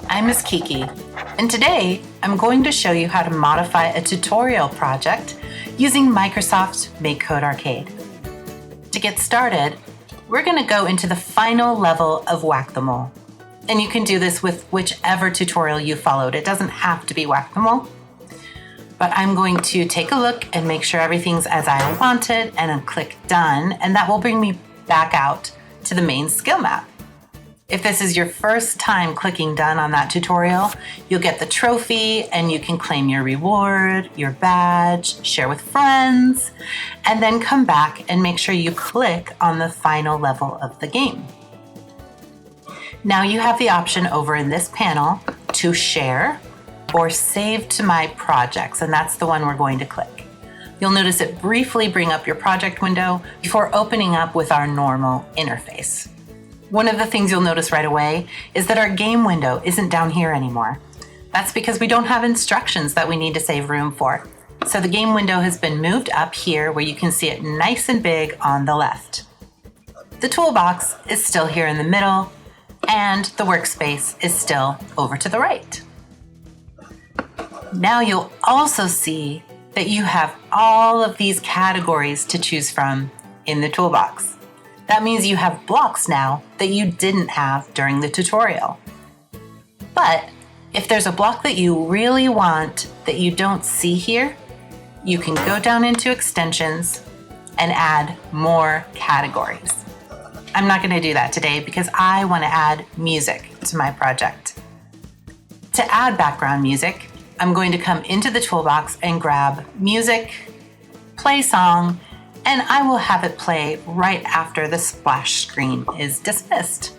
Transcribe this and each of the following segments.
I'm Ms. Kiki, and today I'm going to show you how to modify a tutorial project using Microsoft's MakeCode Arcade. To get started, we're going to go into the final level of Whack-the-Mole. And you can do this with whichever tutorial you followed. It doesn't have to be Whack-the-Mole. But I'm going to take a look and make sure everything's as I wanted, and then click Done, and that will bring me back out to the main skill map. If this is your first time clicking Done on that tutorial, you'll get the trophy and you can claim your reward, your badge, share with friends, and then come back and make sure you click on the final level of the game. Now you have the option over in this panel to share or save to my projects, and that's the one we're going to click. You'll notice it briefly bring up your project window before opening up with our normal interface. One of the things you'll notice right away is that our game window isn't down here anymore. That's because we don't have instructions that we need to save room for. So the game window has been moved up here where you can see it nice and big on the left. The toolbox is still here in the middle, and the workspace is still over to the right. Now you'll also see that you have all of these categories to choose from in the toolbox. That means you have blocks now that you didn't have during the tutorial. But if there's a block that you really want that you don't see here, you can go down into extensions and add more categories. I'm not going to do that today because I want to add music to my project. To add background music, I'm going to come into the toolbox and grab Music, Play Song, and I will have it play right after the splash screen is dismissed.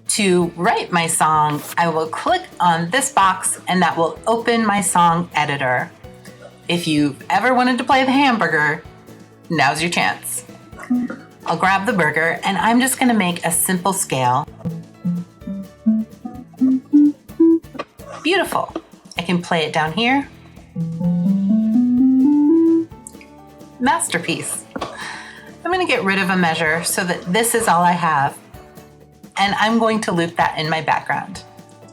To write my song, I will click on this box and that will open my song editor. If you've ever wanted to play the hamburger, now's your chance. I'll grab the burger and I'm just going to make a simple scale. Beautiful. I can play it down here. Masterpiece. I'm going to get rid of a measure so that this is all I have, and I'm going to loop that in my background.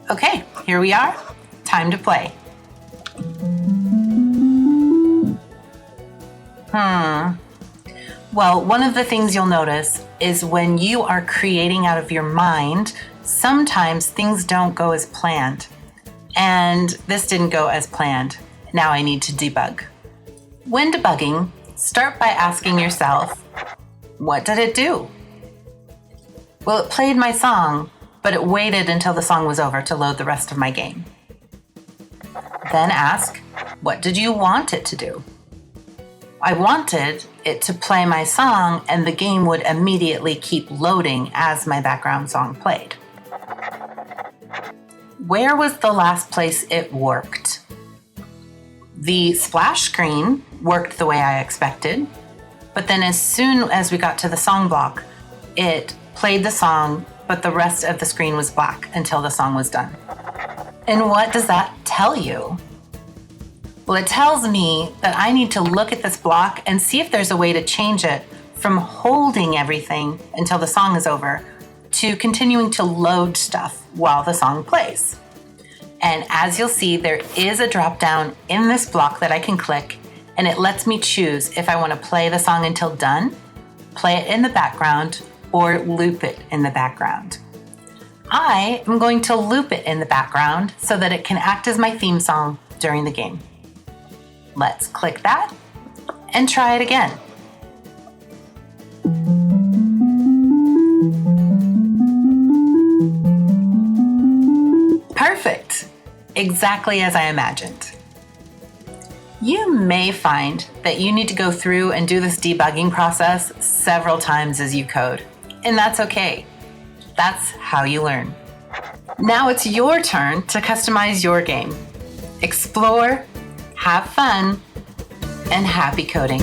Okay, here we are. Time to play. Well, one of the things you'll notice is when you are creating out of your mind, sometimes things don't go as planned. And this didn't go as planned. Now I need to debug. When debugging, start by asking yourself, what did it do? Well, it played my song, but it waited until the song was over to load the rest of my game. Then ask, what did you want it to do? I wanted it to play my song and the game would immediately keep loading as my background song played. Where was the last place it worked? The splash screen worked the way I expected, but then as soon as we got to the song block, it played the song, but the rest of the screen was black until the song was done. And what does that tell you? Well, it tells me that I need to look at this block and see if there's a way to change it from holding everything until the song is over to continuing to load stuff while the song plays. And as you'll see, there is a drop down in this block that I can click, and it lets me choose if I want to play the song until done, play it in the background, or loop it in the background. I am going to loop it in the background so that it can act as my theme song during the game. Let's click that and try it again. Perfect. Exactly as I imagined. You may find that you need to go through and do this debugging process several times as you code, and that's okay. That's how you learn. Now it's your turn to customize your game. Explore, have fun, and happy coding.